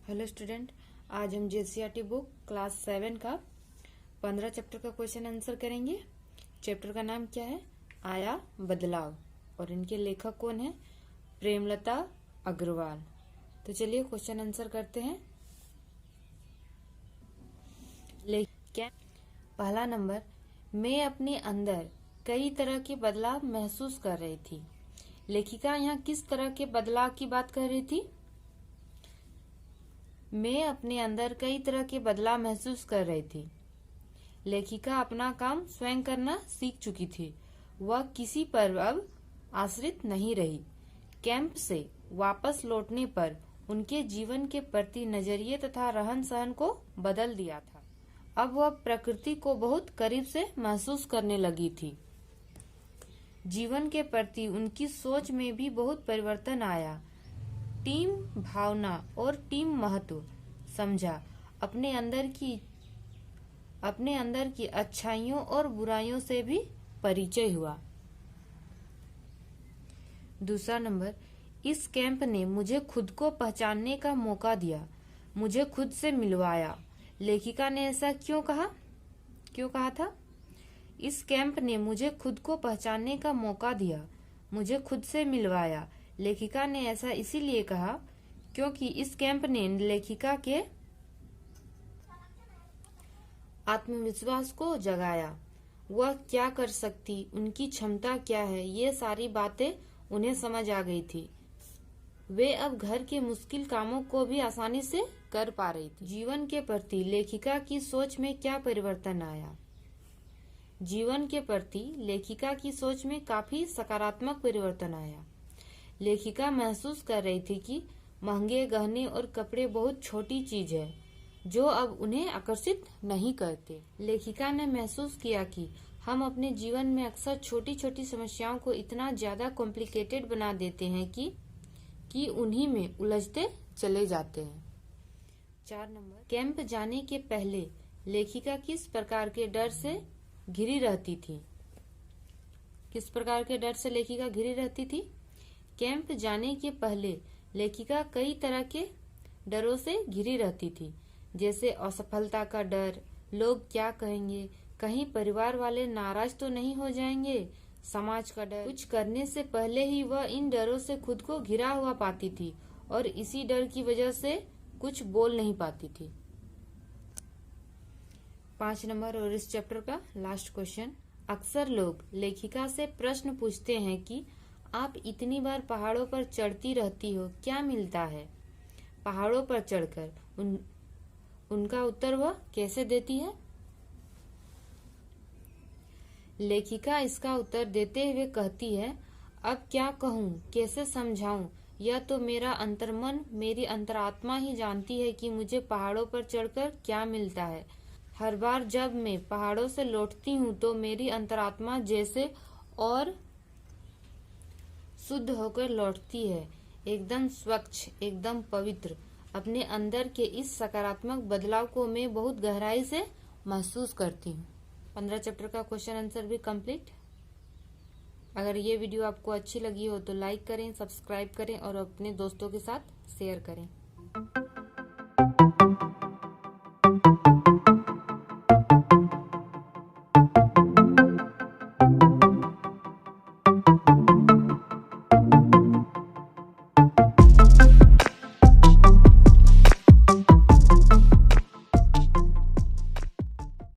Hello student, आज हम JCERT book class 7 का 15 चैप्टर का क्वेश्चन आंसर करेंगे। चैप्टर का नाम क्या है? आया बदलाव। और इनके लेखक कौन है? प्रेमलता अग्रवाल। तो चलिए क्वेश्चन आंसर करते हैं। क्या पहला नंबर, मैं अपने अंदर कई तरह के बदलाव महसूस कर रही थी। लेखिका यहाँ किस तरह के बदलाव की बात कर रही थी? मैं अपने अंदर कई तरह के बदलाव महसूस कर रही थी। लेखिका अपना काम स्वयं करना सीख चुकी थी। वह किसी पर अब आश्रित नहीं रही। कैंप से वापस लौटने पर उनके जीवन के प्रति नजरिए तथा रहन सहन को बदल दिया था। अब वह प्रकृति को बहुत करीब से महसूस करने लगी थी। जीवन के प्रति उनकी सोच में भी बहुत परिवर्तन आया। टीम भावना और टीम महत्व समझा। अपने अंदर की अच्छाइयों और बुराइयों से भी परिचय हुआ। दूसरा नंबर, इस कैंप ने मुझे खुद को पहचानने का मौका दिया, मुझे खुद से मिलवाया। लेखिका ने ऐसा क्यों कहा था? इस कैंप ने मुझे खुद को पहचानने का मौका दिया, मुझे खुद से मिलवाया। लेखिका ने ऐसा इसीलिए कहा क्योंकि इस कैंप ने लेखिका के आत्मविश्वास को जगाया। वह क्या कर सकती, उनकी क्षमता क्या है, ये सारी बातें उन्हें समझ आ गई थी। वे अब घर के मुश्किल कामों को भी आसानी से कर पा रही थी। जीवन के प्रति लेखिका की सोच में क्या परिवर्तन आया? जीवन के प्रति लेखिका की सोच में काफी सकारात्मक परिवर्तन आया। लेखिका महसूस कर रही थी कि महंगे गहने और कपड़े बहुत छोटी चीज है जो अब उन्हें आकर्षित नहीं करते। लेखिका ने महसूस किया कि हम अपने जीवन में अक्सर छोटी छोटी समस्याओं को इतना ज्यादा कॉम्प्लिकेटेड बना देते हैं कि उन्हीं में उलझते चले जाते हैं। 4 नंबर, कैंप जाने के पहले लेखिका किस प्रकार के डर से घिरी रहती थी? किस प्रकार के डर से लेखिका घिरी रहती थी? कैंप जाने के पहले लेखिका कई तरह के डरों से घिरी रहती थी, जैसे असफलता का डर, लोग क्या कहेंगे, कहीं परिवार वाले नाराज तो नहीं हो जाएंगे, समाज का डर। कुछ करने से पहले ही वह इन डरों से खुद को घिरा हुआ पाती थी और इसी डर की वजह से कुछ बोल नहीं पाती थी। 5 नंबर और इस चैप्टर का लास्ट क्वेश्चन। अक्सर लोग लेखिका से प्रश्न पूछते हैं कि आप इतनी बार पहाड़ों पर चढ़ती रहती हो, क्या मिलता है? पहाड़ों पर चढ़कर उनका उत्तर वह कैसे देती है? लेखिका इसका उत्तर देते हुए कहती है, अब क्या कहूँ, कैसे समझाऊं? यह तो मेरा अंतर्मन, मेरी अंतरात्मा ही जानती है कि मुझे पहाड़ों पर चढ़कर क्या मिलता है। हर बार जब मैं पहाड़ों से लौटती हूँ तो मेरी अंतरात्मा जैसे और शुद्ध होकर लौटती है, एकदम स्वच्छ, एकदम पवित्र। अपने अंदर के इस सकारात्मक बदलाव को मैं बहुत गहराई से महसूस करती हूँ। 15 चैप्टर का क्वेश्चन आंसर भी कंप्लीट। अगर ये वीडियो आपको अच्छी लगी हो तो लाइक करें, सब्सक्राइब करें और अपने दोस्तों के साथ शेयर करें।